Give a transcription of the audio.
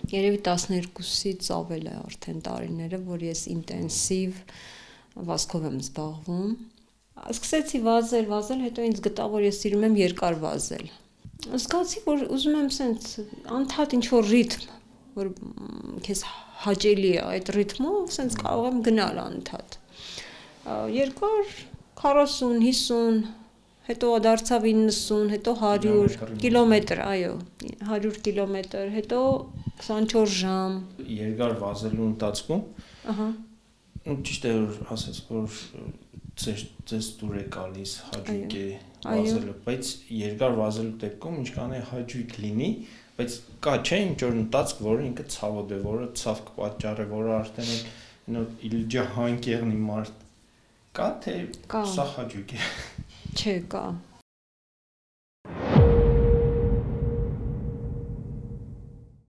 Երևի 12-ից ավել է արդեն տարիները, որ ես ինտենսիվ վազքով եմ զբաղվում։ Սկսեցի վազել, հետո ինձ գտա, որ ես սիրում եմ երկար վազել։ Զգացի, որ ուզում եմ սենց անդադ ինչ-որ ռիթմ, որ քեզ հաճելի է այդ ռիթմով, սենց կարող եմ գնալ անդադ։ Երկար 40, 50, հետո դարձավ 90, հետո 100 կիլոմետր, այո, 100 կիլոմետր, հետո 24 ժամ։ Երկար վազելու ընթացքում, ճիշտ է որ ասես, որ ձեզ դուր է գալիս հաճույք է վազելը, բայց երկար վազելու դեպքում ինչքան է հաճույք լինի, բայց կա չէ ինչ որ ընթացք, որը ինքը ցավոտ է, որը ցավ կպատճառի, որը արդեն իլջա հանկեղնի մարդ կա թե սա հաճույք է։ Չէ, կա։